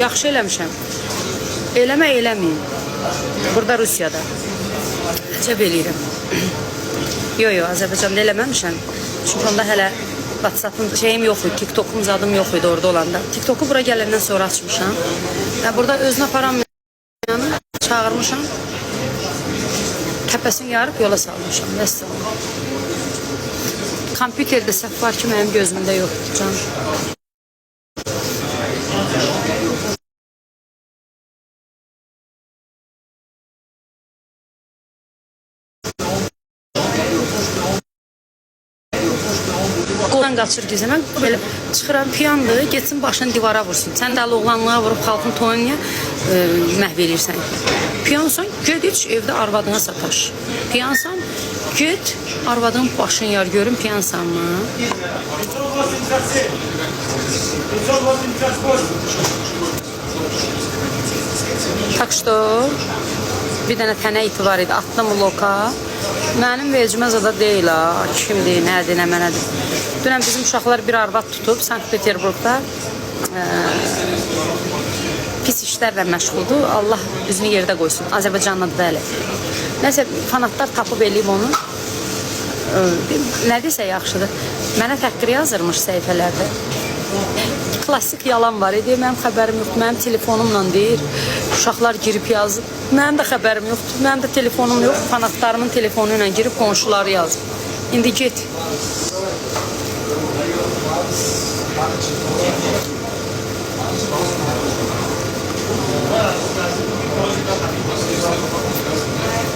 Yaxşı eləmişəm. Eləməyin. Burada Rusiyada. Əcəb eləyirəm. Yo, Azərbaycanda eləməmişəm. Çünki onda hələ WhatsApp'ım şeyim yox idi, TikTok'um zadım yox idi orada olanda. TikTok'u bura gələndən sonra açmışam. Və burada özünə aparanı çağırmışam. Təpəsini yarıb yola salmışam. Vəssalam. Kompüterdə səhv var ki, mənim gözümdə yoxdur can. Qoldan qaçır ki, mən belə çıxıram, piyandır, getsin başını divara vursun. Sən də oğlanlığa vurub xalqın toyunu niyə məhv eləyirsən? Piyansan, get iç, evdə arvadına sataş. Piyansan, get, arvadının başını yar, görün piyansan mı? Tak što, bir dənə tənə iti var idi, atdım loka. Mənim vecimə zada deyil ha, kimdir, nədir, nə mənədir. Dünən bizim uşaqlar bir arvad tutub Sankt-Peterburgda pis işlərlə məşğuldur. Allah üzünü yerdə qoysun. Azərbaycanlıdır bəli. Nəsə fanatlar tapıb eləyib onu. Nədirsə yaxşıdır. Mənə təhqir yazırmış səhifələrdə. Klasik yalan var idi. Mənim xəbərim yoxdur. Mənim telefonumla deyir. Uşaqlar girib yazıb. Mənim də xəbərim yoxdur. Mənim də telefonum yox. Fanatlarımın telefonu ilə girib qonşuları yazıb. İndi get.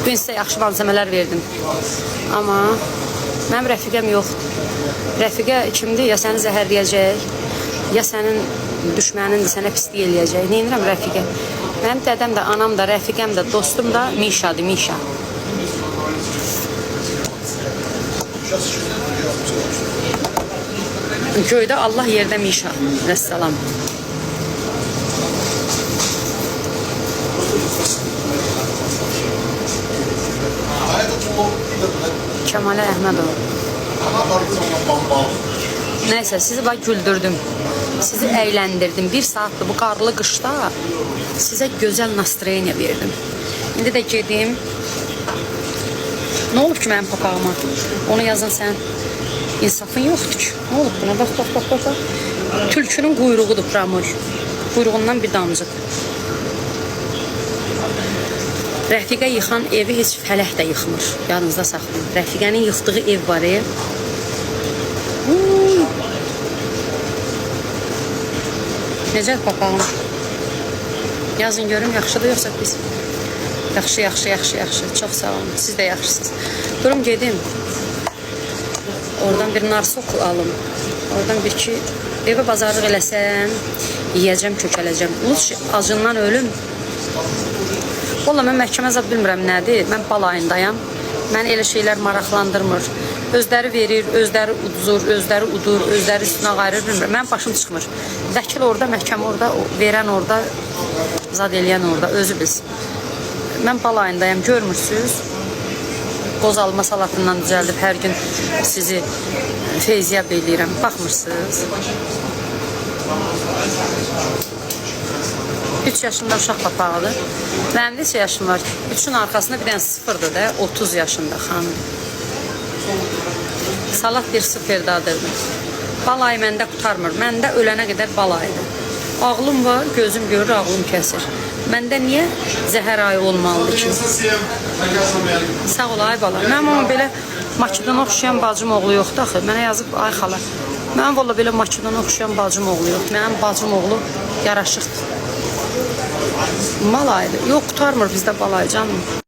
Bugün sizə yaxşı malzəmələr verdim. Amma mənim rəfiqəm yoxdur. Rəfiqə kimdir? Ya səni zəhərləyəcək, ya sənin düşmənindir, sənə pislik eləyəcək. Neyinirəm rəfiqə? Mənim dədəm də, anam da, rəfiqəm də, dostum da Mişadır, Mişa. Göydə Allah, yerdə Mişa. Vəssalam. Kəmalə Əhmədov. Nəysə, sizi bax güldürdüm. Sizi əyləndirdim. Bir saatdır bu qarlı qışda sizə gözəl nastroyeniya verdim. İndi də gedim. Nə olub ki mənim papağıma? Onu yazın sən. İnsafın yoxdur ki. Nə olub buna? Bax. Tülkünün quyruğudur pramoy. Quyruğundan bir damcıq. Rəfiqə yıxan evi heç fələk də yıxmır. Yanınızda saxlayın. Rəfiqənin yıxdığı ev var ya. Necə papağım? Yazın görüm, yaxşıdır yoxsa pis? Yaxşı. Çox sağ olun. Siz də yaxşısınız. Durum gedim. Oradan bir narsok alım. Oradan bir ki evə bazarlıq eləsəm, yiyəcəm, kökələcəm. Lütfü acından ölüm. Valla mən məhkəmə zad bilmirəm nədir. Mən bal ayındayam. Mən elə şeylər maraqlandırmır. Özləri verir, özləri uduzur, özləri udur, özləri üstünə qayırır, bilmirəm. Mənim başım çıxmır. Vəkil orada, məhkəmə orada, verən orada, zad eləyən orada, özü bilsin. Mən bal ayındayam, görmürsünüz. Qoz alma salatından düzəldib hər gün sizi feyziyab eləyirəm. Baxmırsınız. 3 yaşında uşaq papağıdır. Mənim neçə yaşım var? 3-ün arxasında bir dənə sıfırdır da, 30 yaşında xanım. Salat bir sıfır dadırdır. Bal ayı məndə qutarmır. Məndə ölənə qədər bal ayıdır. Ağlım var, gözüm görür, ağlım kəsir. Məndə niyə zəhər ayı olmalıdır ki? Sağ ol, ay bala. Mənim amma belə Makedona oxşayan bacım oğlu yoxdur axı. Mənə yazıb, ay xala. Mənim valla belə Makedona oxşayan bacım oğlu yoxdur. Mənim bacım oğlu yaraşıqdır. Mal ayıdır. Yox, qutarmır bizdə bal ayı canım.